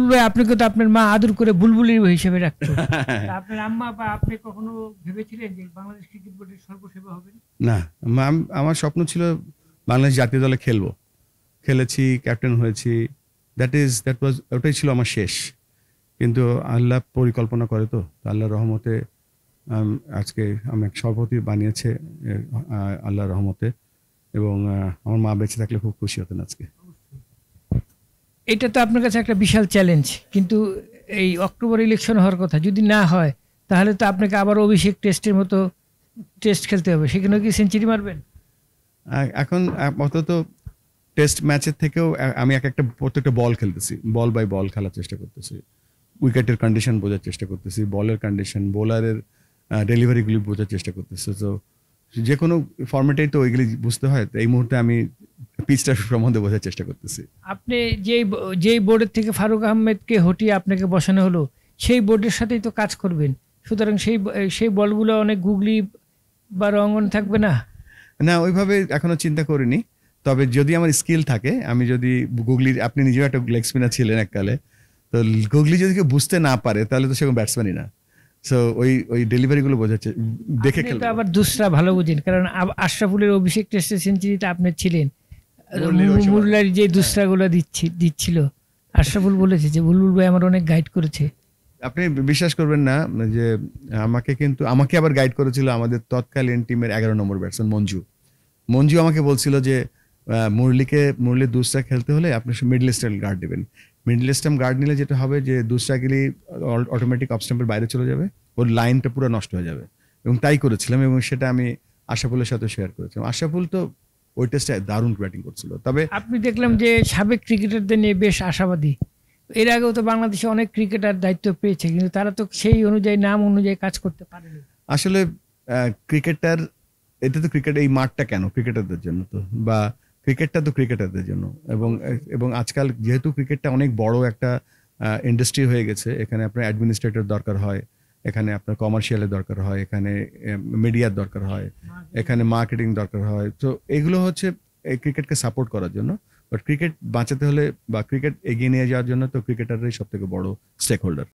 ভাই আপনাকে তো আপনার মা আদর করে বুলবুলির হিসেবে রাখতো। তা আপনার আম্মা বা আপনি কখনো ভেবেছিলেন যে বাংলাদেশ ক্রিকেট বোর্ডের সর্বসেবা হবেন? না, আমার স্বপ্ন ছিল বাংলাদেশ জাতীয় দলে খেলবো, খেলেছি, ক্যাপ্টেন হয়েছি, ওটাই ছিল আমার শেষ। কিন্তু আল্লাহ পরিকল্পনা করে, তো আল্লাহর রহমতে আজকে আমাকে সভাপতি বানিয়েছে আল্লাহর রহমতে, এবং আমার মা বেঁচে থাকলে খুব খুশি হতেন আজকে। এটা তো আপনার কাছে একটা বিশাল চ্যালেঞ্জ, কিন্তু এই অক্টোবর ইলেকশন হওয়ার কথা, যদি না হয় তাহলে তো আপনাকে আবার অভিষেক টেস্টের মতো টেস্ট খেলতে হবে, সেখানেও কি সেঞ্চুরি মারবেন? এখন আপাতত টেস্ট ম্যাচের থেকেও আমি প্রত্যেকটা বল খেলতেছি, বল বাই বল খেলার চেষ্টা করতেছি, উইকেটের কন্ডিশন বোঝার চেষ্টা করতেছি, বলের কন্ডিশন, বোলারের ডেলিভারিগুলি বোঝার চেষ্টা করতেছি। তো যে কোনো ফর্মেটেই তো ওইগুলি বুঝতে হয়। তো এই মুহূর্তে আমি পিচটা সম্বন্ধে বোঝার চেষ্টা করতেছি। আপনি যেই বোর্ডের থেকে ফারুক আহমেদকে হটিয়ে আপনাকে বসানো হলো, সেই বোর্ডের সাথেই তো কাজ করবেন, সুতরাং সেই বলগুলো অনেক গুগলি বা রঙন থাকবে না? না, ওইভাবে এখনো চিন্তা করিনি। তবে যদি আমার স্কিল থাকে, আমি যদি আপনি নিজেও একটা লেগ স্পিনার ছিলেন এককালে, তো গুগলি যদি কেউ বুঝতে না পারে তাহলে তো সেরকম ব্যাটসম্যানই না। সো ওই ডেলিভারিগুলো বোঝাচ্ছে, দেখে আপনি খেলবো। তো আবার দুসরা ভালো বুঝেন, কারণ আশরাফুলের অভিষেক টেস্টের সেঞ্চুরিতে আপনি ছিলেন। মুরলির ওই সময়। মুরলার যে দুসরাগুলো দিচ্ছিল, আশরাফুল বলেছে যে বুলবুল ভাই আমার অনেক গাইড করেছে। আপনি বিশ্বাস করবেন না যে আমাকে আবার গাইড করেছিল আমাদের তৎকালীন টিমের 11 নম্বর ব্যাটসম্যান মঞ্জু আমাকে বলছিল যে মুরলির দুসরা খেলতে হলে আপনি মিডল স্টাইল গার্ড দেবেন। মিডল স্টাম্প গার্ড নিলে যেটা হবে যে দুসরা গেলে অটোমেটিক অফ স্টাম্পের বাইরে চলে যাবে, ওর লাইনটা পুরো নষ্ট হয়ে যাবে। এবং তাই করেছিলাম, এবং সেটা আমি আশরাফুলের সাথে শেয়ার করেছিলাম। আশরাফুল তো ওই টেস্টে দারুণ ব্যাটিং করছিল। তবে আপনি দেখলাম যে সাবেক ক্রিকেটারদের নিয়ে বেশ আশাবাদী। এর আগেও তো বাংলাদেশে অনেক ক্রিকেটার দায়িত্ব পেয়েছে, কিন্তু তারা তো সেই অনুযায়ী নাম অনুযায়ী কাজ করতে পারেনি। আসলে ক্রিকেটার, ক্রিকেট, এই মাঠটা কেন ক্রিকেটারদের জন্য, তো বা ক্রিকেটটা তো ক্রিকেটারদের জন্য। এবং আজকাল যেহেতু ক্রিকেটটা অনেক বড় একটা ইন্ডাস্ট্রি হয়ে গেছে, এখানে আপনার অ্যাডমিনিস্ট্রেটর দরকার হয়, এখানে আপনার কমার্শিয়ালের দরকার হয়, এখানে মিডিয়ার দরকার হয়, এখানে মার্কেটিং দরকার হয়। তো এগুলো হচ্ছে এই ক্রিকেটকে সাপোর্ট করার জন্য। বাট ক্রিকেট বাঁচাতে হলে বা ক্রিকেট এগিয়ে নিয়ে যাওয়ার জন্য তো ক্রিকেটাররাই সব থেকে বড় স্টেক হোল্ডার।